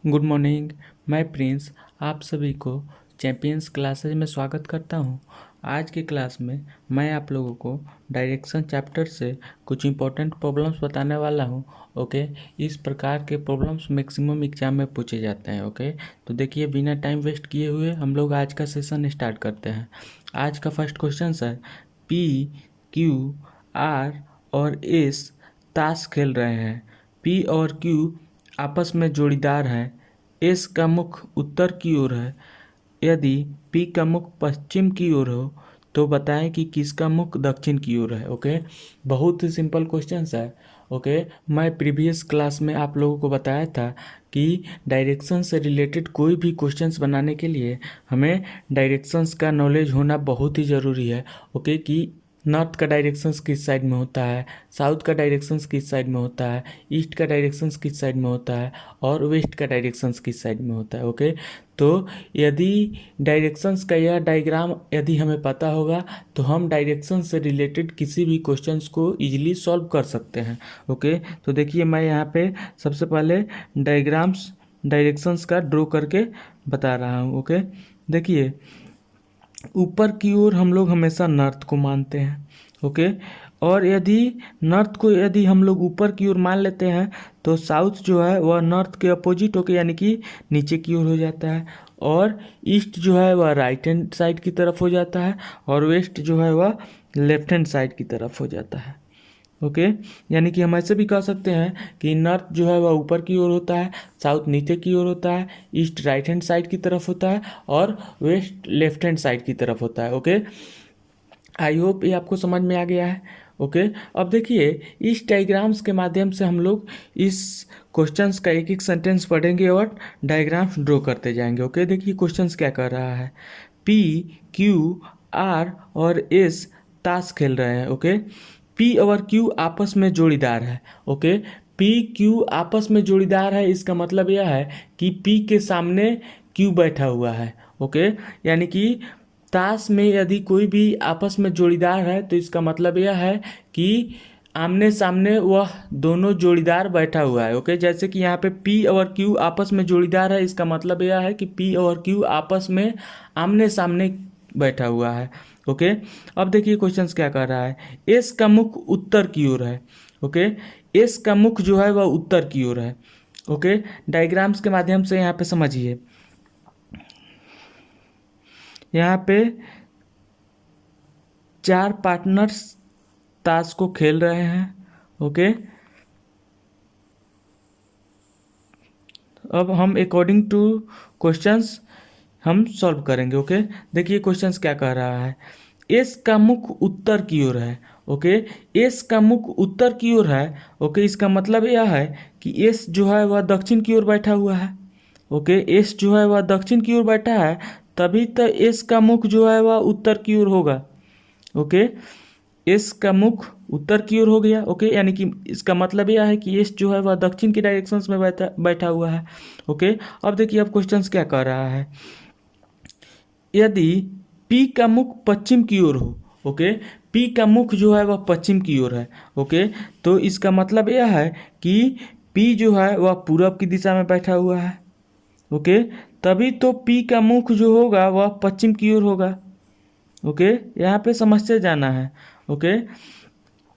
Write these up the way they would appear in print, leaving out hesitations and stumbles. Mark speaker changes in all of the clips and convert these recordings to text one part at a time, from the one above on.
Speaker 1: Good morning. मैं Prince आप सभी को चैंपियंस क्लासेज में स्वागत करता हूं। आज के क्लास में मैं आप लोगों को डायरेक्शन चैप्टर से कुछ इंपॉर्टेंट प्रॉब्लम्स बताने वाला हूं। ओके, इस प्रकार के प्रॉब्लम्स मैक्सिमम एग्जाम में पूछे जाते हैं। ओके, तो देखिए बिना टाइम वेस्ट किए हुए हम लोग आज का सेशन स्टार्ट करते हैं। आज का फर्स्ट क्वेश्चन है, पी क्यू आर और एस ताश खेल रहे हैं। पी और क्यू आपस में जोड़ीदार हैं। एस का मुख उत्तर की ओर है। यदि पी का मुख पश्चिम की ओर हो तो बताएं कि किसका मुख दक्षिण की ओर है। ओके, बहुत ही सिंपल क्वेश्चन है। ओके, मैं प्रीवियस क्लास में आप लोगों को बताया था कि डायरेक्शन से रिलेटेड कोई भी क्वेश्चंस बनाने के लिए हमें डायरेक्शंस का नॉलेज होना बहुत ही ज़रूरी है। ओके, कि नॉर्थ का डायरेक्शंस किस साइड में होता है, साउथ का डायरेक्शंस किस साइड में होता है, ईस्ट का डायरेक्शंस किस साइड में होता है और वेस्ट का डायरेक्शंस किस साइड में होता है। ओके, तो यदि डायरेक्शंस का यह डायग्राम यदि हमें पता होगा तो हम डायरेक्शन से रिलेटेड किसी भी क्वेश्चंस को इजीली सॉल्व कर सकते हैं। ओके, तो देखिए मैं यहाँ पे सबसे पहले डायरेक्शंस का ड्रॉ करके बता रहा हूँ। ओके, देखिए ऊपर की ओर हम लोग हमेशा नॉर्थ को मानते हैं। ओके, और यदि हम लोग ऊपर की ओर मान लेते हैं तो साउथ जो है वह नॉर्थ के अपोजिट होकर यानी कि नीचे की ओर हो जाता है, और ईस्ट जो है वह राइट हैंड साइड की तरफ हो जाता है, और वेस्ट जो है वह लेफ्ट हैंड साइड की तरफ हो जाता है। ओके, यानी कि हम ऐसे भी कह सकते हैं कि नॉर्थ जो है वह ऊपर की ओर होता है, साउथ नीचे की ओर होता है, ईस्ट राइट हैंड साइड की तरफ होता है और वेस्ट लेफ्ट हैंड साइड की तरफ होता है। ओके, आई होप ये आपको समझ में आ गया है। ओके, अब देखिए इस डायग्राम्स के माध्यम से हम लोग इस क्वेश्चंस का एक एक सेंटेंस पढ़ेंगे और डायग्राम्स ड्रॉ करते जाएंगे। ओके, देखिए क्वेश्चंस क्या कर रहा है। पी क्यू आर और एस ताश खेल रहे हैं। ओके, पी और क्यू आपस में जोड़ीदार है। ओके, पी क्यू आपस में जोड़ीदार है, इसका मतलब यह है कि पी के सामने क्यू बैठा हुआ है। ओके, यानी कि ताश में यदि कोई भी आपस में जोड़ीदार है तो इसका मतलब यह है कि आमने सामने वह दोनों जोड़ीदार बैठा हुआ है। ओके, जैसे कि यहाँ पे पी और क्यू आपस में जोड़ीदार है, इसका मतलब यह है कि पी और क्यू आपस में आमने सामने बैठा हुआ है। ओके, अब देखिए क्वेश्चंस क्या कर रहा है। एस का मुख उत्तर की ओर है। ओके, एस का मुख जो है वह उत्तर की ओर है। ओके, डायग्राम्स के माध्यम से यहाँ पे समझिए। यहाँ पे चार पार्टनर्स ताश को खेल रहे हैं। ओके, अब हम अकॉर्डिंग टू क्वेश्चंस हम सॉल्व करेंगे। ओके, देखिए क्वेश्चंस क्या कह रहा है। एस का मुख उत्तर की ओर है। ओके, एस का मुख उत्तर की ओर है। ओके, इसका मतलब यह है कि एस जो है वह दक्षिण की ओर बैठा हुआ है। ओके, एस जो है वह दक्षिण की ओर बैठा है, तभी तो एस का मुख जो है वह उत्तर की ओर होगा। ओके, एस का मुख उत्तर की ओर हो गया। ओके, यानी कि इसका मतलब यह है कि एस जो है वह दक्षिण के डायरेक्शंस में बैठा हुआ है। ओके, अब देखिए अब क्वेश्चंस क्या कर रहा है। यदि पी का मुख पश्चिम की ओर हो। ओके, पी का मुख जो है वह पश्चिम की ओर है। ओके, तो इसका मतलब यह है कि पी जो है वह पूरब की दिशा में बैठा हुआ है। ओके, तभी तो पी का मुख जो होगा वह पश्चिम की ओर होगा। ओके, यहाँ पे समझते जाना है। Okay,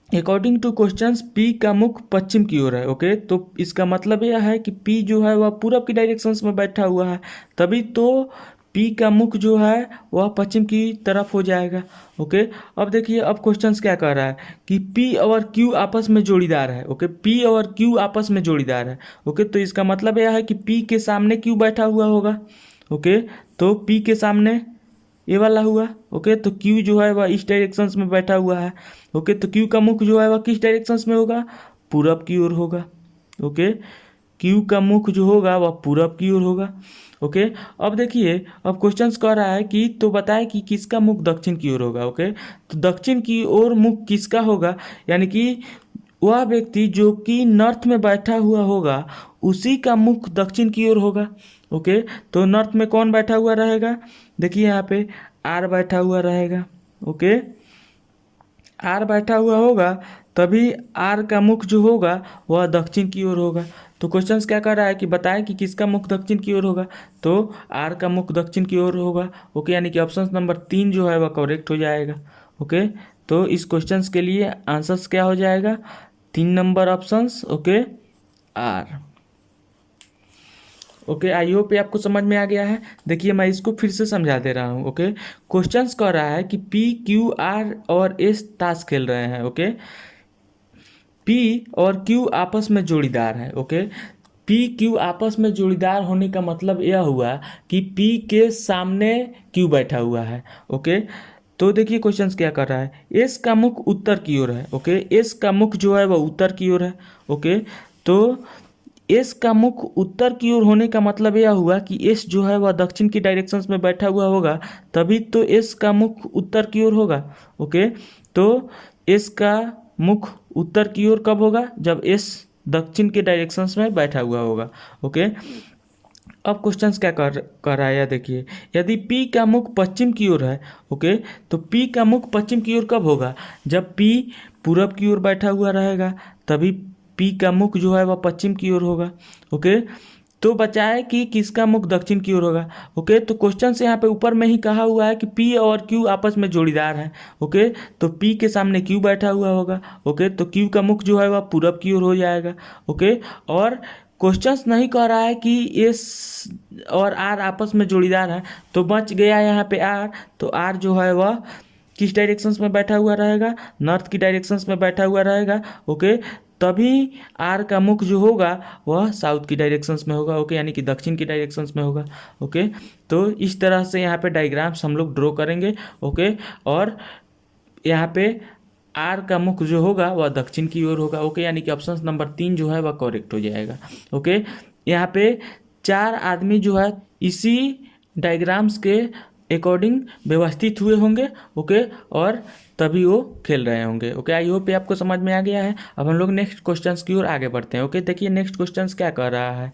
Speaker 1: according two questions P का मुख पश्चिम की ओर है। ओके, तो इसका मतलब यह है कि पी जो है वह पूरब की डायरेक्शंस में बैठा हुआ है, तभी तो पी का मुख जो है वह पश्चिम की तरफ हो जाएगा। ओके, अब देखिए अब क्वेश्चंस क्या कह रहा है कि पी और क्यू आपस में जोड़ीदार है। ओके, पी और क्यू आपस में जोड़ीदार है। ओके, तो इसका मतलब यह है कि पी के सामने क्यू बैठा हुआ होगा। ओके, तो पी के सामने ये वाला हुआ। ओके, तो क्यू जो है वह इस डायरेक्शंस में बैठा हुआ है। ओके, तो क्यू का मुख जो है वह किस डायरेक्शंस में होगा, पूरब की ओर होगा। ओके, क्यू का मुख जो होगा वह पूरब की ओर होगा। ओके, अब देखिए अब क्वेश्चंस कह रहा है कि तो बताए कि किसका मुख दक्षिण की ओर होगा। ओके, तो दक्षिण की ओर मुख किसका होगा, यानी कि वह व्यक्ति जो कि नॉर्थ में बैठा हुआ होगा उसी का मुख दक्षिण की ओर होगा। ओके, तो नॉर्थ में कौन बैठा हुआ रहेगा, देखिए यहाँ पे आर बैठा हुआ रहेगा। ओके, आर बैठा हुआ होगा तभी आर का मुख जो होगा वह दक्षिण की ओर होगा। तो क्वेश्चन क्या कर रहा है कि बताएं कि किसका मुख दक्षिण की ओर होगा, तो आर का मुख दक्षिण की ओर होगा। ओके, यानी कि ऑप्शन नंबर 3 जो है वह करेक्ट हो जाएगा। ओके, तो इस क्वेश्चन के लिए आंसर्स क्या हो जाएगा, 3 number options. Okay, R. Okay, I hope ये आपको समझ में आ गया है। देखिए मैं इसको फिर से समझा दे रहा हूँ। ओके, क्वेश्चंस कह रहा है कि पी क्यू आर और एस ताश खेल रहे हैं। ओके, पी और क्यू आपस में जोड़ीदार है। ओके, पी क्यू आपस में जोड़ीदार होने का मतलब यह हुआ कि पी के सामने क्यू बैठा हुआ है। ओके, तो देखिए क्वेश्चंस क्या कर रहा है, एस का मुख उत्तर की ओर है। ओके, एस का मुख जो है वह उत्तर की ओर है। ओके, तो एस का मुख उत्तर की ओर होने का मतलब यह हुआ कि एस जो है वह दक्षिण की डायरेक्शंस में बैठा हुआ होगा, तभी तो एस का मुख उत्तर की ओर होगा। ओके, तो एस का मुख उत्तर की ओर कब होगा, जब एस दक्षिण के डायरेक्शंस में बैठा हुआ होगा। ओके, अब क्वेश्चंस क्या कर रहा है यह देखिए, यदि P का मुख पश्चिम की ओर है। ओके, तो P का मुख पश्चिम की ओर कब होगा, जब P पूरब की ओर बैठा हुआ रहेगा, तभी P का मुख जो है वह पश्चिम की ओर होगा। ओके, तो बचा है कि किसका मुख दक्षिण की ओर होगा। ओके, तो क्वेश्चन से यहाँ पे ऊपर में ही कहा हुआ है कि P और Q आपस में जोड़ीदार हैं। ओके, तो P के सामने Q बैठा हुआ होगा। ओके, तो Q का मुख जो है वह पूरब की ओर हो जाएगा। ओके, और क्वेश्चंस नहीं कह रहा है कि एस और आर आपस में जोड़ीदार है, तो बच गया यहाँ पे आर। तो आर जो है वह किस डायरेक्शंस में बैठा हुआ रहेगा, नॉर्थ की डायरेक्शंस में बैठा हुआ रहेगा। ओके, तभी आर का मुख जो होगा वह साउथ की डायरेक्शंस में होगा। ओके, यानी कि दक्षिण की डायरेक्शंस में होगा। ओके, तो इस तरह से यहाँ पे डायग्राम्स हम लोग ड्रॉ करेंगे। ओके, और यहाँ पे आर का मुख जो होगा वह दक्षिण की ओर होगा। ओके, यानी कि ऑप्शन नंबर 3 जो है वह करेक्ट हो जाएगा। ओके, यहाँ पे 4 आदमी जो है इसी डायग्राम्स के अकॉर्डिंग व्यवस्थित हुए होंगे। ओके, और तभी वो खेल रहे होंगे। ओके, आई होप ये आपको समझ में आ गया है। अब हम लोग नेक्स्ट क्वेश्चंस की ओर आगे बढ़ते हैं। ओके, देखिए नेक्स्ट क्वेश्चंस क्या कर रहा है,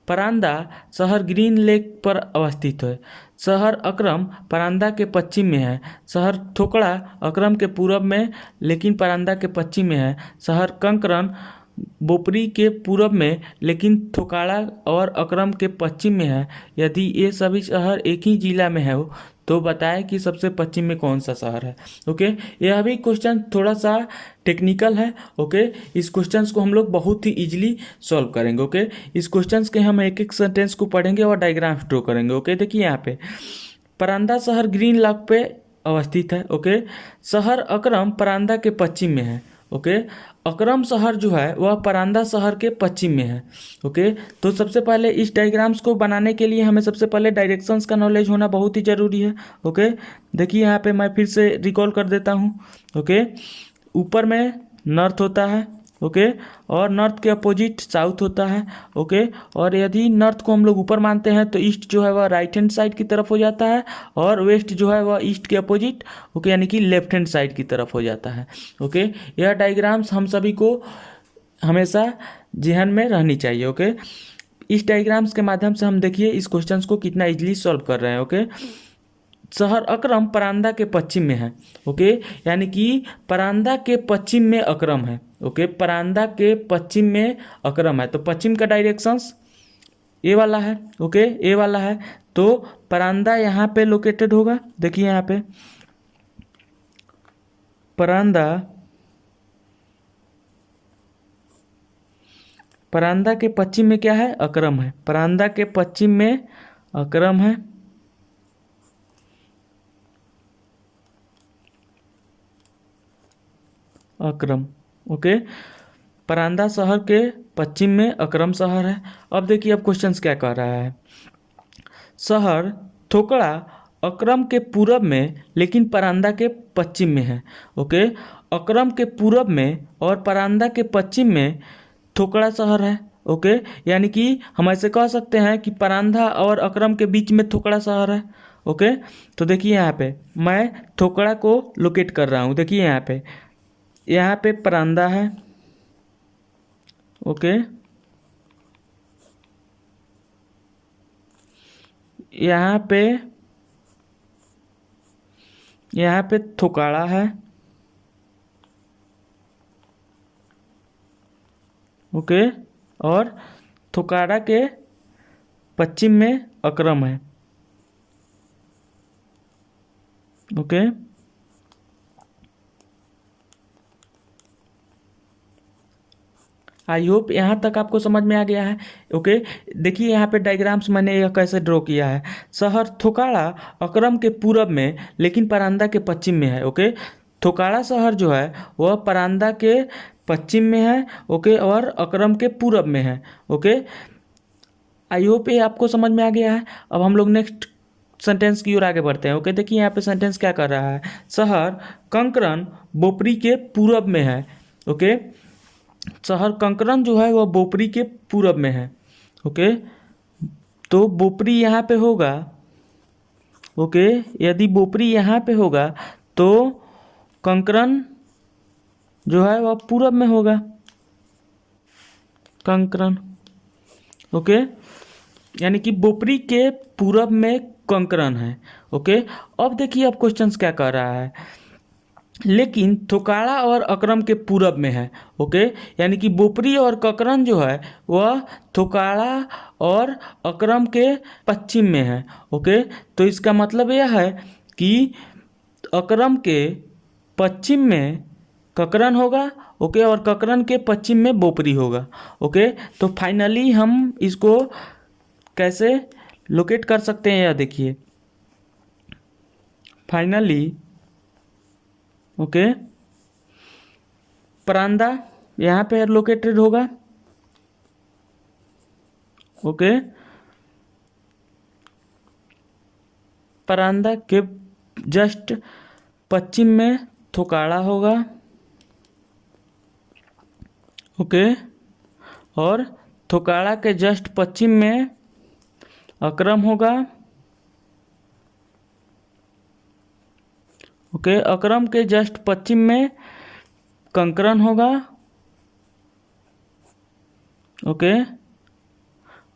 Speaker 1: परांदा शहर ग्रीन लेक पर अवस्थित है। शहर अकरम परांदा के पश्चिम में है। शहर थोकड़ा अकरम के पूरब में लेकिन परांदा के पश्चिम में है। शहर कंकरन बोपरी के पूरब में लेकिन थोकाड़ा और अकरम के पश्चिम में है। यदि ये सभी शहर एक ही जिला में है तो बताएं कि सबसे पश्चिम में कौन सा शहर है। ओके, यह भी क्वेश्चन थोड़ा सा टेक्निकल है। ओके, इस क्वेश्चन को हम लोग बहुत ही इजीली सॉल्व करेंगे। ओके, इस क्वेश्चन के हम एक एक सेंटेंस को पढ़ेंगे और डायग्राम्स ड्रॉ करेंगे। ओके, देखिए यहाँ पे परांदा शहर ग्रीन लॉक पे अवस्थित है। ओके, शहर अकरम परांदा के पश्चिम में है। ओके, अकरम शहर जो है वह परांदा शहर के पश्चिम में है। ओके, तो सबसे पहले इस डायग्राम्स को बनाने के लिए हमें सबसे पहले डायरेक्शंस का नॉलेज होना बहुत ही ज़रूरी है। ओके, देखिए यहाँ पे मैं फिर से रिकॉल कर देता हूँ। ओके, ऊपर में नॉर्थ होता है। ओके, और नॉर्थ के अपोजिट साउथ होता है। ओके, और यदि नॉर्थ को हम लोग ऊपर मानते हैं तो ईस्ट जो है वह राइट हैंड साइड की तरफ हो जाता है, और वेस्ट जो है वह ईस्ट के अपोजिट ओके यानी कि लेफ्ट हैंड साइड की तरफ हो जाता है। ओके, यह डायग्राम्स हम सभी को हमेशा ध्यान में रहनी चाहिए। ओके, इस डायग्राम्स के माध्यम से हम देखिए इस क्वेश्चंस को कितना इजीली सॉल्व कर रहे हैं। ओके, शहर अकरम परांदा के पश्चिम में है। ओके, यानी कि परांदा के पश्चिम में अकरम है। ओके, परांदा के पश्चिम में अकरम है, तो पश्चिम का डायरेक्शंस ए वाला है। ओके, ए वाला है, तो परांदा यहाँ पे लोकेटेड होगा। देखिए यहाँ पे परांदा, परांदा के पश्चिम में क्या है, अकरम है। परांदा के पश्चिम में अकरम है। अकरम, ओके, परांदा शहर के पश्चिम में अकरम शहर है। अब देखिए अब क्वेश्चंस क्या कह रहा है, शहर थोकड़ा अकरम के पूरब में लेकिन परांदा के पश्चिम में है। ओके, अकरम के पूरब में और परांदा के पश्चिम में थोकड़ा शहर है। ओके, यानी कि हम ऐसे कह सकते हैं कि परांदा और अकरम के बीच में थोकड़ा शहर है। ओके, तो देखिए यहाँ पे मैं थोकड़ा को लोकेट कर रहा हूँ। देखिए यहाँ पे परांदा है। ओके, यहाँ पे थोकाड़ा है। ओके, और थोकाड़ा के पश्चिम में अकरम है। ओके, आई होप यहाँ तक आपको समझ में आ गया है। ओके, देखिए यहाँ पे डायग्राम्स मैंने यह कैसे ड्रॉ किया है। शहर थोकाड़ा अकरम के पूरब में लेकिन परांदा के पश्चिम में है। ओके, थोकाड़ा शहर जो है वह परांदा के पश्चिम में है। ओके, और अकरम के पूरब में है। ओके, आई होप ये आपको समझ में आ गया है। अब हम लोग नेक्स्ट सेंटेंस की ओर आगे बढ़ते हैं। ओके, देखिए यहाँ पे सेंटेंस क्या कर रहा है। शहर कंकरन बोपरी के पूरब में है। ओके, शहर कंकरन जो है वह बोपरी के पूरब में है। ओके, तो बोपरी यहाँ पे होगा। ओके, यदि बोपरी यहाँ पे होगा तो कंकरन जो है वह पूरब में होगा। कंकरन, ओके, यानी कि बोपरी के पूरब में कंकरन है। ओके, अब देखिए अब क्वेश्चंस क्या कर रहा है। लेकिन थोकाड़ा और अकरम के पूरब में है। ओके, यानी कि बोपरी और ककरन जो है वह थोकाड़ा और अकरम के पश्चिम में है। ओके, तो इसका मतलब यह है कि अकरम के पश्चिम में ककरन होगा। ओके, और ककरन के पश्चिम में बोपरी होगा। ओके, तो फाइनली हम इसको कैसे लोकेट कर सकते हैं यह देखिए। फाइनली ओके, परांदा यहाँ पे लोकेटेड होगा। ओके, परांदा के जस्ट पश्चिम में थोकाड़ा होगा। ओके, और थोकाड़ा के जस्ट पश्चिम में अकरम होगा। ओके, अकरम के जस्ट पश्चिम में कंकरन होगा। ओके,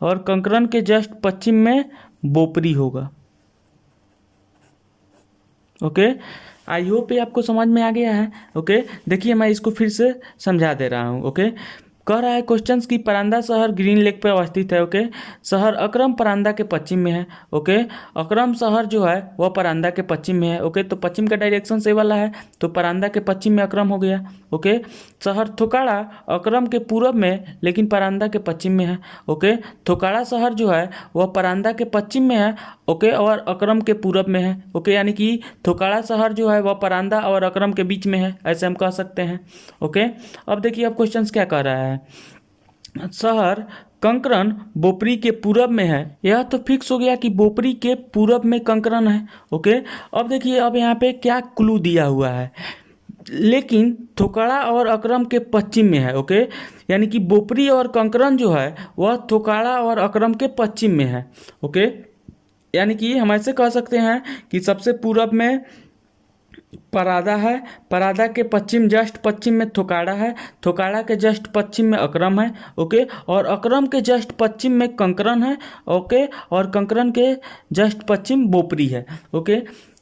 Speaker 1: और कंकरन के जस्ट पश्चिम में बोपरी होगा। ओके, आई होप ये आपको समझ में आ गया है। ओके, देखिए मैं इसको फिर से समझा दे रहा हूँ। ओके, कह रहा है क्वेश्चंस की परांदा शहर ग्रीन लेक पर अवस्थित है। ओके, शहर अकरम परांदा के पश्चिम में है। ओके, अकरम शहर जो है वह परांदा के पश्चिम में है। ओके, तो पश्चिम का डायरेक्शन से वाला है तो परांदा के पश्चिम में अकरम हो गया। ओके, शहर थोकाड़ा अकरम के पूरब में लेकिन परांदा के पश्चिम में है। ओके, थोकाड़ा शहर जो है वह परांदा के पश्चिम में है। ओके, और अकरम के पूरब में है। ओके, यानी कि थोकाड़ा शहर जो है वह परांदा और अकरम के बीच में है, ऐसे हम कह सकते हैं। ओके, अब देखिए अब क्वेश्चंस क्या कह रहा है। शहर कंकरन बोपरी के पूरब में है। यह तो फिक्स हो गया कि बोपरी के पूरब में कंकरन है। ओके, अब देखिए अब यहाँ पे क्या क्लू दिया हुआ है। लेकिन थोकाड़ा और अकरम के पश्चिम में है। ओके, यानी कि बोपरी और कंकरन जो है वह थोकाड़ा और अकरम के पश्चिम में है। ओके, यानी कि हम ऐसे कह सकते हैं कि सबसे पूरब में परादा है, परादा के पश्चिम जस्ट पश्चिम में थोकाड़ा है, थोकाड़ा के जस्ट पश्चिम में अकरम है। ओके, और अकरम के जस्ट पश्चिम में कंकरन है। ओके, और कंकरन के जस्ट पश्चिम बोपरी है। ओके,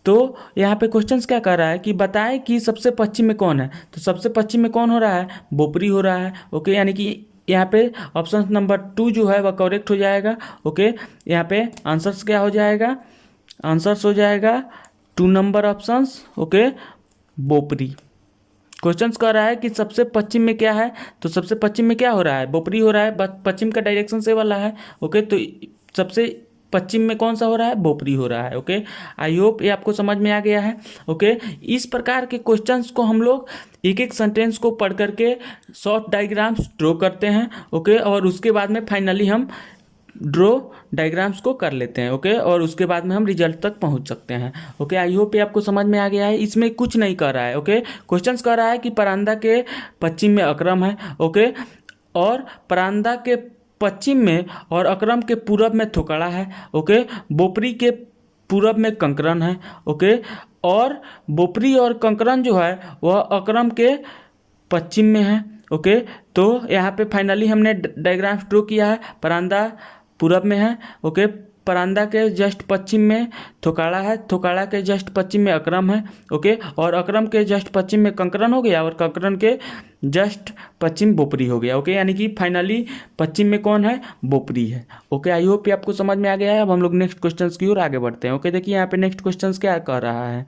Speaker 1: तो यहाँ पे क्वेश्चंस क्या कर रहा है कि बताएं कि सबसे पश्चिम में कौन है। तो सबसे पश्चिम में कौन हो रहा है, बोपरी हो रहा है। ओके, यानी कि यहाँ पे ऑप्शन नंबर 2 जो है वह करेक्ट हो जाएगा। ओके, यहाँ पे आंसर्स क्या हो जाएगा, आंसर्स हो जाएगा 2 नंबर ऑप्शंस। ओके, बोपरी। क्वेश्चंस कह रहा है कि सबसे पश्चिम में क्या है, तो सबसे पश्चिम में क्या हो रहा है, बोपरी हो रहा है। पश्चिम का डायरेक्शन से वाला है। ओके, तो सबसे पश्चिम में कौन सा हो रहा है, बोपरी हो रहा है। ओके, आई होप ये आपको समझ में आ गया है। ओके, इस प्रकार के क्वेश्चंस को हम लोग एक एक सेंटेंस को पढ़ करके शॉर्ट डायग्राम्स ड्रॉ करते हैं। ओके, और उसके बाद में फाइनली हम ड्रॉ डायग्राम्स को कर लेते हैं। ओके, और उसके बाद में हम रिजल्ट तक पहुंच सकते हैं। ओके, आई होप ये आपको समझ में आ गया है। इसमें कुछ नहीं कर रहा है। ओके, क्वेश्चंस कर रहा है कि परांदा के पश्चिम में अकरम है। ओके, और परांदा के पश्चिम में और अकरम के पूरब में थोकाड़ा है। ओके, बोपरी के पूरब में कंकरन है। ओके, और बोपरी और कंकरन जो है वह अकरम के पश्चिम में है। ओके, तो यहाँ पे फाइनली हमने डायग्राम्स ड्रॉ किया है। परांदा पूरब में है। ओके, परांदा के जस्ट पश्चिम में थोकाड़ा है, थोकाड़ा के जस्ट पश्चिम में अकरम है, ओके, और अकरम के जस्ट पश्चिम में कंकरन हो गया, और कंकरन के जस्ट पश्चिम बोपरी हो गया, ओके। यानी कि फाइनली पश्चिम में कौन है, बोपरी है, ओके। आई होप ये आपको समझ में आ गया है। अब हम लोग नेक्स्ट क्वेश्चन की ओर आगे बढ़ते हैं, ओके। देखिए यहाँ पे नेक्स्ट क्वेश्चन क्या कह रहा है,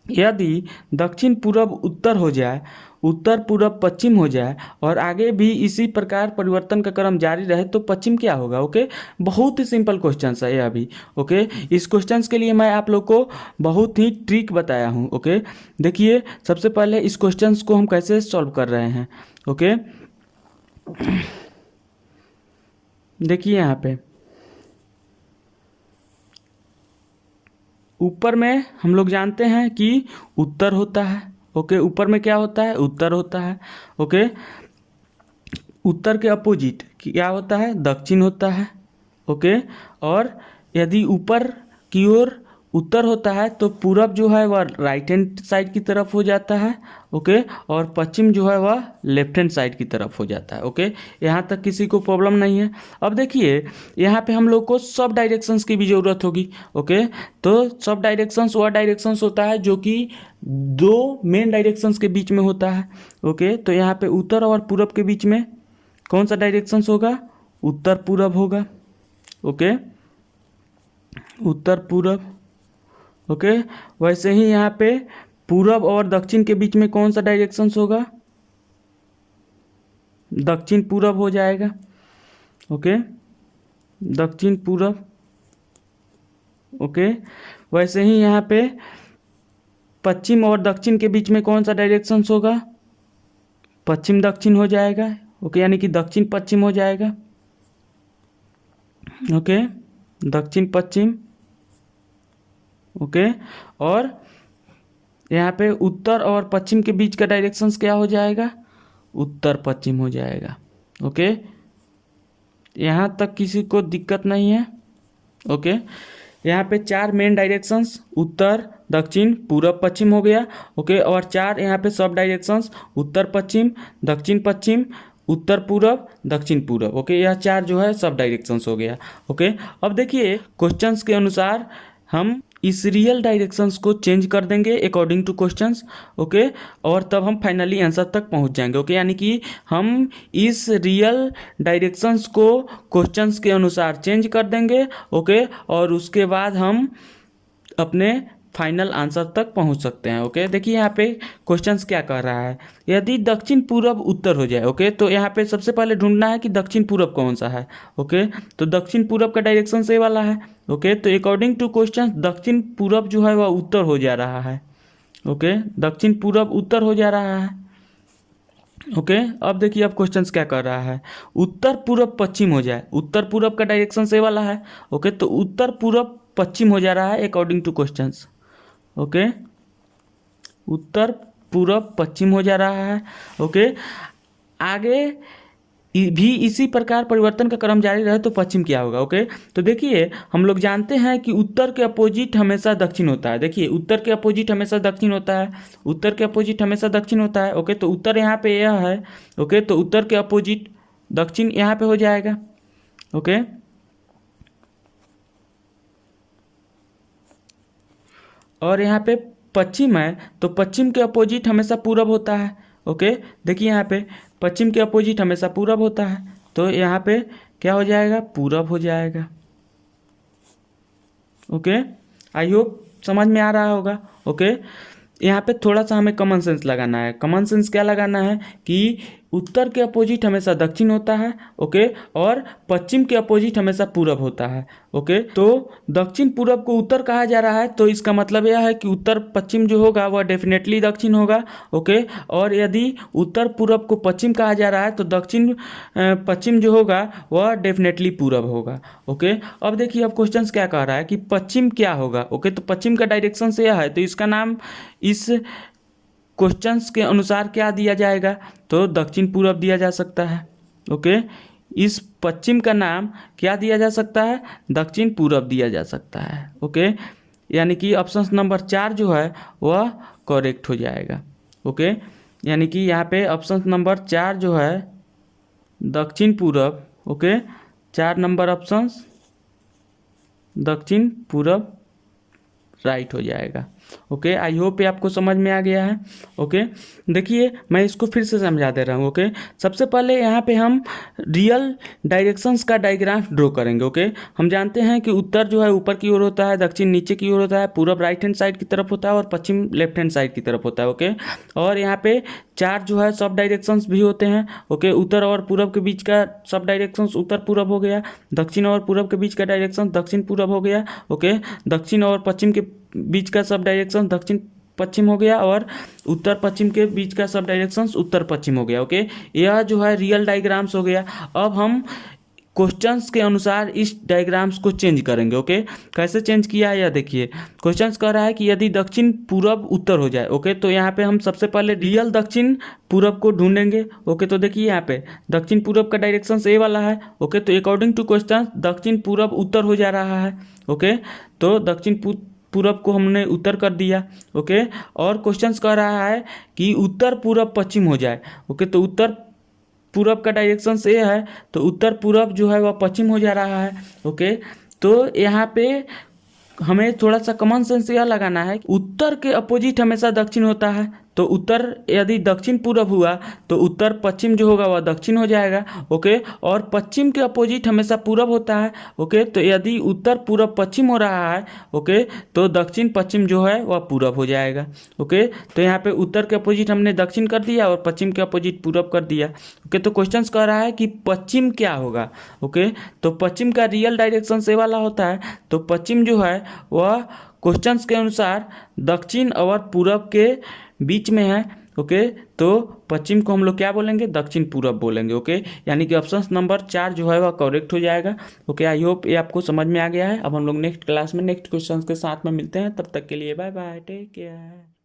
Speaker 1: यदि दक्षिण पूर्व उत्तर हो जाए, उत्तर पूर्व पश्चिम हो जाए और आगे भी इसी प्रकार परिवर्तन का क्रम जारी रहे तो पश्चिम क्या होगा, ओके। बहुत ही सिंपल क्वेश्चन है ये अभी, ओके। इस क्वेश्चन के लिए मैं आप लोग को बहुत ही ट्रिक बताया हूँ, ओके। देखिए सबसे पहले इस क्वेश्चन को हम कैसे सॉल्व कर रहे हैं, ओके। देखिए यहाँ पे ऊपर में हम लोग जानते हैं कि उत्तर होता है, ओके। ऊपर में क्या होता है, उत्तर होता है, ओके। उत्तर के अपोजिट क्या होता है, दक्षिण होता है, ओके। और यदि ऊपर की ओर उत्तर होता है तो पूरब जो है वह राइट हैंड साइड की तरफ हो जाता है, ओके, और पश्चिम जो है वह लेफ्ट हैंड साइड की तरफ हो जाता है, ओके। यहाँ तक किसी को प्रॉब्लम नहीं है। अब देखिए यहाँ पे हम लोग को सब डायरेक्शंस की भी ज़रूरत होगी, ओके। तो सब डायरेक्शंस वह डायरेक्शंस होता है जो कि दो मेन डायरेक्शंस के बीच में होता है, ओके। तो यहाँ पे उत्तर और पूरब के बीच में कौन सा डायरेक्शंस होगा, उत्तर पूरब होगा, ओके, उत्तर पूरब, ओके। वैसे ही यहाँ पे पूरब और दक्षिण के बीच में कौन सा डायरेक्शंस होगा, दक्षिण पूरब हो जाएगा, ओके, दक्षिण पूरब, ओके। वैसे ही यहाँ पे पश्चिम और दक्षिण के बीच में कौन सा डायरेक्शंस होगा, पश्चिम दक्षिण हो जाएगा, ओके। यानी कि दक्षिण पश्चिम हो जाएगा, ओके, दक्षिण पश्चिम, ओके। और यहाँ पे उत्तर और पश्चिम के बीच का डायरेक्शंस क्या हो जाएगा, उत्तर पश्चिम हो जाएगा, ओके। यहाँ तक किसी को दिक्कत नहीं है, ओके। यहाँ पे चार मेन डायरेक्शंस उत्तर दक्षिण पूरब पश्चिम हो गया, ओके। और चार यहाँ पे सब डायरेक्शंस उत्तर पश्चिम, दक्षिण पश्चिम, उत्तर पूरब, दक्षिण पूरब, ओके। यह चार जो है सब डायरेक्शंस हो गया, ओके। अब देखिए क्वेश्चंस के अनुसार हम इस रियल डायरेक्शंस को चेंज कर देंगे अकॉर्डिंग टू क्वेश्चंस, ओके। और तब हम फाइनली आंसर तक पहुंच जाएंगे, ओके। यानी कि हम इस रियल डायरेक्शंस को क्वेश्चंस के अनुसार चेंज कर देंगे, ओके। और उसके बाद हम अपने फाइनल आंसर तक पहुंच सकते हैं, ओके। देखिए यहाँ पे क्वेश्चंस क्या कह रहा है, यदि दक्षिण पूरब उत्तर हो जाए, ओके। तो यहाँ पे सबसे पहले ढूंढना है कि दक्षिण पूरब कौन सा है, ओके। तो दक्षिण पूरब का डायरेक्शन से वाला है, ओके। तो अकॉर्डिंग टू क्वेश्चन दक्षिण पूरब जो है वह उत्तर हो जा रहा है, ओके। दक्षिण पूरब उत्तर हो जा रहा है, ओके। अब देखिए अब क्वेश्चंस क्या कर रहा है, उत्तर पूरब पश्चिम हो जाए, उत्तर पूरब का डायरेक्शन से वाला है, ओके। तो उत्तर पूरब पश्चिम हो जा रहा है अकॉर्डिंग टू क्वेश्चंस, ओके। उत्तर पूरब पश्चिम हो जा रहा है, ओके। आगे भी इसी प्रकार परिवर्तन का क्रम जारी रहे तो पश्चिम क्या होगा, ओके। तो देखिए हम लोग जानते हैं कि उत्तर के अपोजिट हमेशा दक्षिण होता है, देखिए उत्तर के अपोजिट हमेशा दक्षिण होता है, उत्तर के अपोजिट हमेशा दक्षिण होता है, ओके। तो उत्तर यहाँ पे यह है, ओके। तो उत्तर के अपोजिट दक्षिण यहाँ पे हो जाएगा, ओके। और यहाँ पे पश्चिम है तो पश्चिम के अपोजिट हमेशा पूरब होता है, ओके। देखिए यहाँ पे पश्चिम के अपोजिट हमेशा पूरब होता है, तो यहाँ पे क्या हो जाएगा, पूरब हो जाएगा, ओके। आई होप समझ में आ रहा होगा, ओके। यहाँ पे थोड़ा सा हमें कॉमन सेंस लगाना है। कॉमन सेंस क्या लगाना है कि उत्तर के अपोजिट हमेशा दक्षिण होता है, ओके। और पश्चिम के अपोजिट हमेशा पूरब होता है, ओके। तो दक्षिण पूरब को उत्तर कहा जा रहा है तो इसका मतलब यह है कि उत्तर पश्चिम जो होगा वह डेफिनेटली दक्षिण होगा, ओके। और यदि उत्तर पूरब को पश्चिम कहा जा रहा है तो दक्षिण पश्चिम जो होगा वह डेफिनेटली पूरब होगा, ओके। अब देखिए अब क्वेश्चन क्या कह रहा है कि पश्चिम क्या होगा, ओके। तो पश्चिम का डायरेक्शन से यह है तो इसका नाम इस क्वेश्चंस के अनुसार क्या दिया जाएगा, तो दक्षिण पूरब दिया जा सकता है, ओके। इस पश्चिम का नाम क्या दिया जा सकता है, दक्षिण पूरब दिया जा सकता है, ओके। यानी कि ऑप्शन नंबर 4 जो है वह करेक्ट हो जाएगा, ओके। यानी कि यहाँ पे ऑप्शन नंबर 4 जो है दक्षिण पूरब, ओके। 4 नंबर ऑप्शन दक्षिण पूरब राइट हो जाएगा। ओके, आई होप ये आपको समझ में आ गया है। ओके, देखिए मैं इसको फिर से समझा दे रहा हूँ। ओके, सबसे पहले यहाँ पे हम रियल डायरेक्शंस का डायग्राम ड्रॉ करेंगे। ओके, हम जानते हैं कि उत्तर जो है ऊपर की ओर होता है, दक्षिण नीचे की ओर होता है, पूरब राइट हैंड साइड की तरफ होता है और पश्चिम लेफ्ट हैंड साइड की तरफ होता है। ओके, और यहाँ पे चार जो है सब डायरेक्शंस भी होते हैं। ओके, उत्तर और पूरब के बीच का सब डायरेक्शंस उत्तर पूरब हो गया, दक्षिण और पूरब के बीच का डायरेक्शन दक्षिण पूरब हो गया। ओके, दक्षिण और पश्चिम के बीच का सब डायरेक्शन दक्षिण पश्चिम हो गया और उत्तर पश्चिम के बीच का सब डायरेक्शंस उत्तर पश्चिम हो गया। ओके, यह जो है रियल डायग्राम्स हो गया। अब हम क्वेश्चंस के अनुसार इस डायग्राम्स को चेंज करेंगे। ओके, कैसे चेंज किया है यह देखिए। क्वेश्चंस कह रहा है कि यदि दक्षिण पूरब उत्तर हो जाए। ओके, तो यहाँ पे हम सबसे पहले रियल दक्षिण पूरब को ढूंढेंगे। ओके, तो देखिए यहाँ पे दक्षिण पूरब का डायरेक्शन ए वाला है। ओके, तो अकॉर्डिंग टू क्वेश्चन दक्षिण पूरब उत्तर हो जा रहा है। ओके, तो दक्षिण पूरब को हमने उत्तर कर दिया। ओके, और क्वेश्चंस कह रहा है कि उत्तर पूरब पश्चिम हो जाए। ओके, तो उत्तर पूरब का डायरेक्शन ए है, तो उत्तर पूरब जो है वह पश्चिम हो जा रहा है। ओके, तो यहाँ पे हमें थोड़ा सा कॉमन सेंस यह लगाना है, उत्तर के अपोजिट हमेशा दक्षिण होता है। तो उत्तर यदि दक्षिण पूरब हुआ तो उत्तर पश्चिम जो होगा वह दक्षिण हो जाएगा। ओके, और पश्चिम के अपोजिट हमेशा पूरब होता है। ओके, तो यदि उत्तर पूरब पश्चिम हो रहा है, ओके, तो दक्षिण पश्चिम जो है वह पूरब हो जाएगा। ओके, तो यहाँ पे उत्तर के अपोजिट हमने दक्षिण कर दिया और पश्चिम के अपोजिट पूरब कर दिया। ओके, तो क्वेश्चन कह रहा है कि पश्चिम क्या होगा। ओके, तो पश्चिम का रियल डायरेक्शन से वाला होता है, तो पश्चिम जो है वह क्वेश्चंस के अनुसार दक्षिण और पूरब के बीच में है। ओके, तो पश्चिम को हम लोग क्या बोलेंगे, दक्षिण पूरब बोलेंगे। ओके, यानी कि ऑप्शन नंबर 4 जो है वह करेक्ट हो जाएगा। ओके, आई होप ये आपको समझ में आ गया है। अब हम लोग नेक्स्ट क्लास में नेक्स्ट क्वेश्चन के साथ में मिलते हैं, तब तक के लिए बाय बाय, टेक केयर।